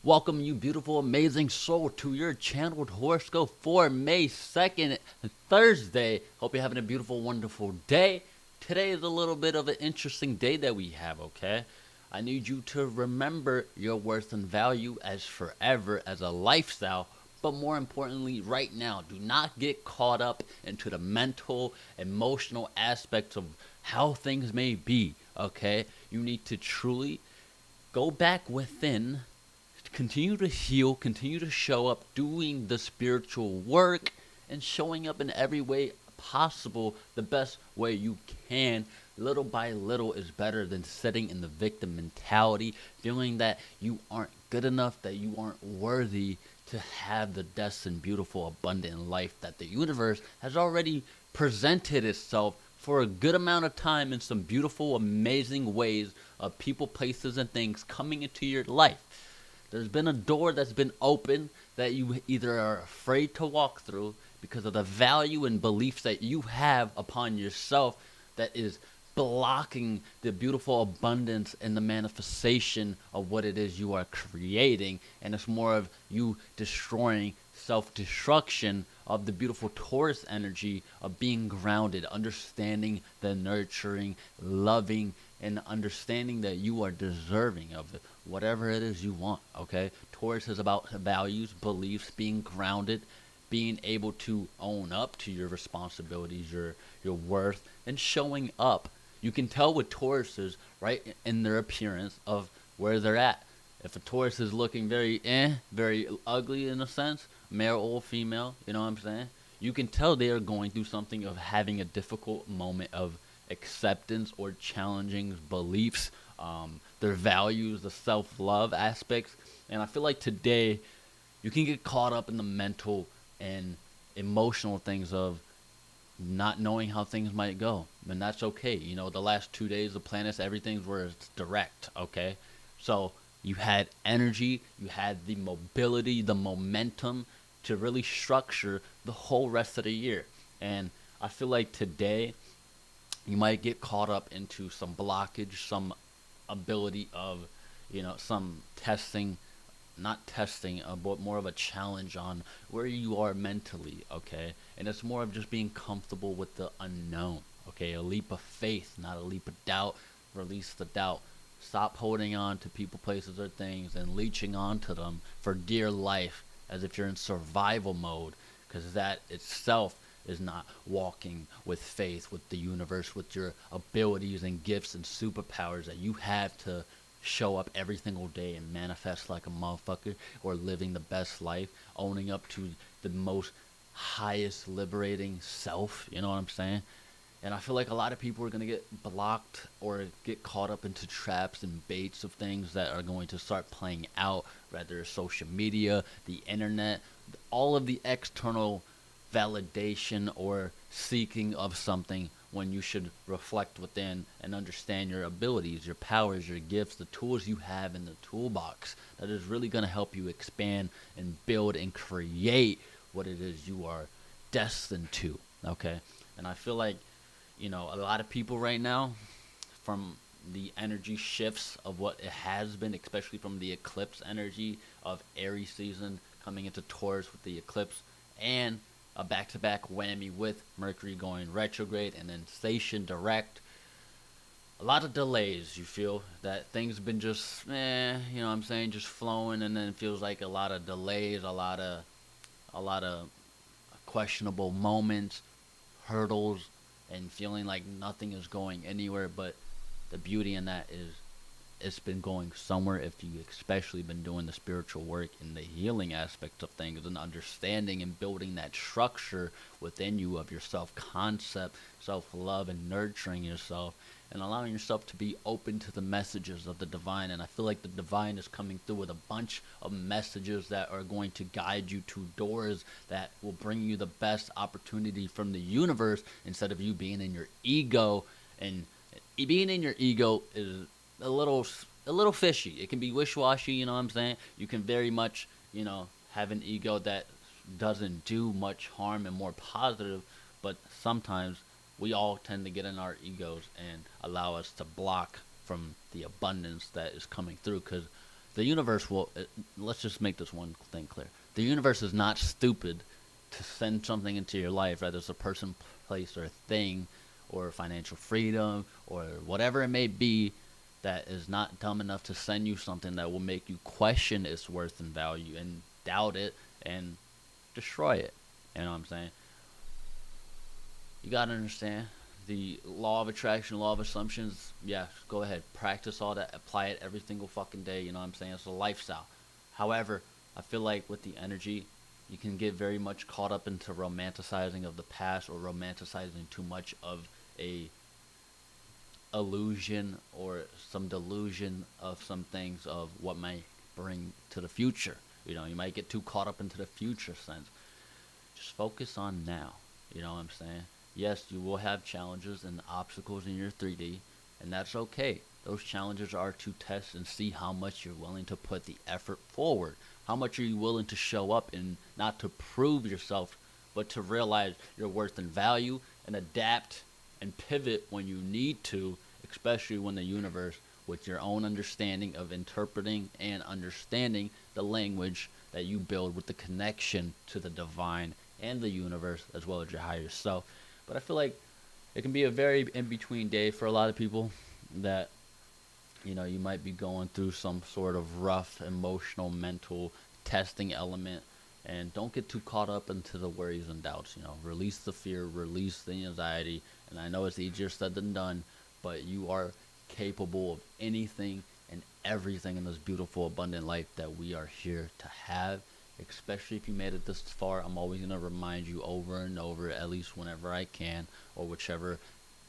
Welcome, you beautiful, amazing soul, to your channeled horoscope for May 2nd, Thursday. Hope you're having a beautiful, wonderful day. Today is a little bit of an interesting day that we have, okay? I need you to remember your worth and value as forever, as a lifestyle, but more importantly, right now, do not get caught up into the mental, emotional aspects of how things may be, okay? You need to truly go back within, continue to heal, continue to show up, doing the spiritual work, and showing up in every way possible, the best way you can. Little by little is better than sitting in the victim mentality, feeling that you aren't good enough, that you aren't worthy to have the destined, beautiful, abundant life that the universe has already presented itself for a good amount of time in some beautiful, amazing ways of people, places, and things coming into your life. There's been a door that's been open that you either are afraid to walk through because of the value and beliefs that you have upon yourself that is blocking the beautiful abundance and the manifestation of what it is you are creating. And it's more of you destroying self-destruction of the beautiful Taurus energy of being grounded, understanding the nurturing, loving, and understanding that you are deserving of it, whatever it is you want. Okay, Taurus is about values, beliefs, being grounded, being able to own up to your responsibilities, your worth, and showing up. You can tell with Tauruses right in their appearance of where they're at. If a Taurus is looking very very ugly in a sense, male or female, you know what I'm saying? You can tell they are going through something of having a difficult moment of acceptance or challenging beliefs, their values, the self-love aspects. And I feel like today you can get caught up in the mental and emotional things of not knowing how things might go, and that's okay. You know, the last 2 days, the planets, everything's where it's direct. Okay, so you had energy, you had the mobility, the momentum to really structure the whole rest of the year. And I feel like today you might get caught up into some blockage, some ability of, some testing, not testing, but more of a challenge on where you are mentally, okay? And it's more of just being comfortable with the unknown, okay? A leap of faith, not a leap of doubt. Release the doubt. Stop holding on to people, places, or things and leeching onto them for dear life as if you're in survival mode, because that itself is not walking with faith, with the universe, with your abilities and gifts and superpowers that you have to show up every single day and manifest like a motherfucker, or living the best life, owning up to the most highest liberating self, you know what I'm saying? And I feel like a lot of people are going to get blocked or get caught up into traps and baits of things that are going to start playing out, whether it's social media, the internet, all of the external validation or seeking of something, when you should reflect within and understand your abilities, your powers, your gifts, the tools you have in the toolbox that is really going to help you expand and build and create what it is you are destined to. Okay. And I feel like, a lot of people right now, from the energy shifts of what it has been, especially from the eclipse energy of Aries season coming into Taurus with the eclipse, and a back-to-back whammy with Mercury going retrograde and then station direct. A lot of delays. You feel that things have been just, you know what I'm saying, just flowing, and then it feels like a lot of delays, a lot of questionable moments, hurdles, and feeling like nothing is going anywhere. But the beauty in that is it's been going somewhere if you especially been doing the spiritual work and the healing aspects of things, and understanding and building that structure within you of your self-concept, self-love, and nurturing yourself, and allowing yourself to be open to the messages of the divine. And I feel like the divine is coming through with a bunch of messages that are going to guide you to doors that will bring you the best opportunity from the universe, instead of you being in your ego. And being in your ego is a little fishy. It can be wish-washy, you know what I'm saying? You can very much, have an ego that doesn't do much harm and more positive, but sometimes we all tend to get in our egos and allow us to block from the abundance that is coming through, because the universe will, let's just make this one thing clear. The universe is not stupid to send something into your life, whether it's a person, place, or a thing, or financial freedom, or whatever it may be, that is not dumb enough to send you something that will make you question its worth and value and doubt it and destroy it. You know what I'm saying? You gotta understand the law of attraction, law of assumptions. Yeah, go ahead, practice all that, apply it every single fucking day. You know what I'm saying? It's a lifestyle. However, I feel like with the energy, you can get very much caught up into romanticizing of the past or romanticizing too much of a illusion or some delusion of some things of what might bring to the future. You know, you might get too caught up into the future sense. Just focus on now. You know what I'm saying? Yes, you will have challenges and obstacles in your 3D, and that's okay. Those challenges are to test and see how much you're willing to put the effort forward. How much are you willing to show up and not to prove yourself, but to realize your worth and value and adapt and pivot when you need to, especially when the universe, with your own understanding of interpreting and understanding the language that you build with the connection to the divine and the universe as well as your higher self. But I feel like it can be a very in-between day for a lot of people that, you know, you might be going through some sort of rough emotional mental testing element, and don't get too caught up into the worries and doubts. You know, release the fear, release the anxiety, and I know it's easier said than done, but you are capable of anything and everything in this beautiful abundant life that we are here to have. Especially if you made it this far, I'm always going to remind you over and over, at least whenever I can, or whichever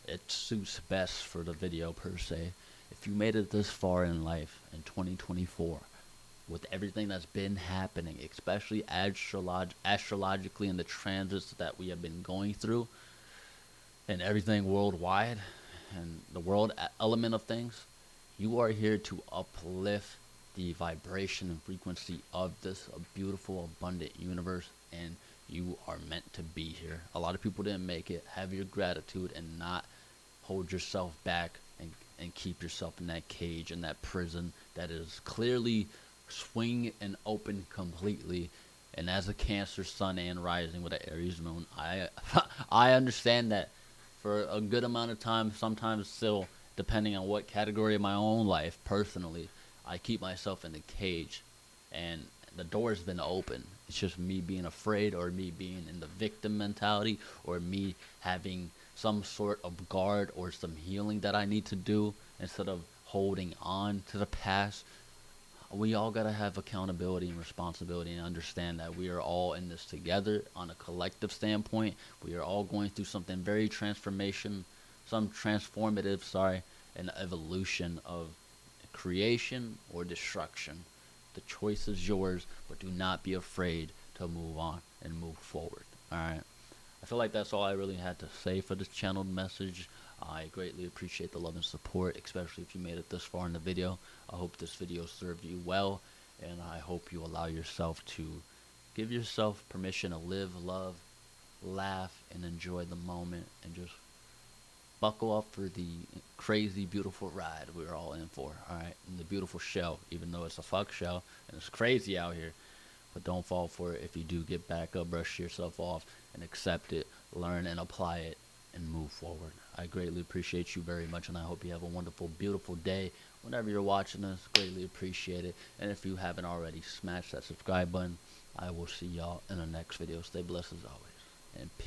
it suits best for the video per se. If you made it this far in life in 2024, with everything that's been happening, especially astrologically and the transits that we have been going through, and everything worldwide, and the world element of things, you are here to uplift the vibration and frequency of this beautiful, abundant universe, and you are meant to be here. A lot of people didn't make it. Have your gratitude and not hold yourself back and keep yourself in that cage, in that prison that is clearly swing and open completely. And as a Cancer sun and rising with an Aries moon, I understand that for a good amount of time, sometimes still, depending on what category of my own life personally, I keep myself in the cage, and the door's been open. It's just me being afraid, or me being in the victim mentality, or me having some sort of guard or some healing that I need to do instead of holding on to the past. We all gotta have accountability and responsibility and understand that we are all in this together on a collective standpoint. We are all going through something very transformative, an evolution of creation or destruction. The choice is yours, but do not be afraid to move on and move forward. Alright. I feel like that's all I really had to say for this channeled message. I greatly appreciate the love and support, especially if you made it this far in the video. I hope this video served you well, and I hope you allow yourself to give yourself permission to live, love, laugh, and enjoy the moment, and just buckle up for the crazy, beautiful ride we're all in for, alright? And the beautiful show, even though it's a fuck show, and it's crazy out here. But don't fall for it. If you do, get back up, brush yourself off, and accept it, learn and apply it, and move forward. I greatly appreciate you very much, and I hope you have a wonderful, beautiful day. Whenever you're watching this, greatly appreciate it. And if you haven't already, smash that subscribe button. I will see y'all in the next video. Stay blessed as always, and peace.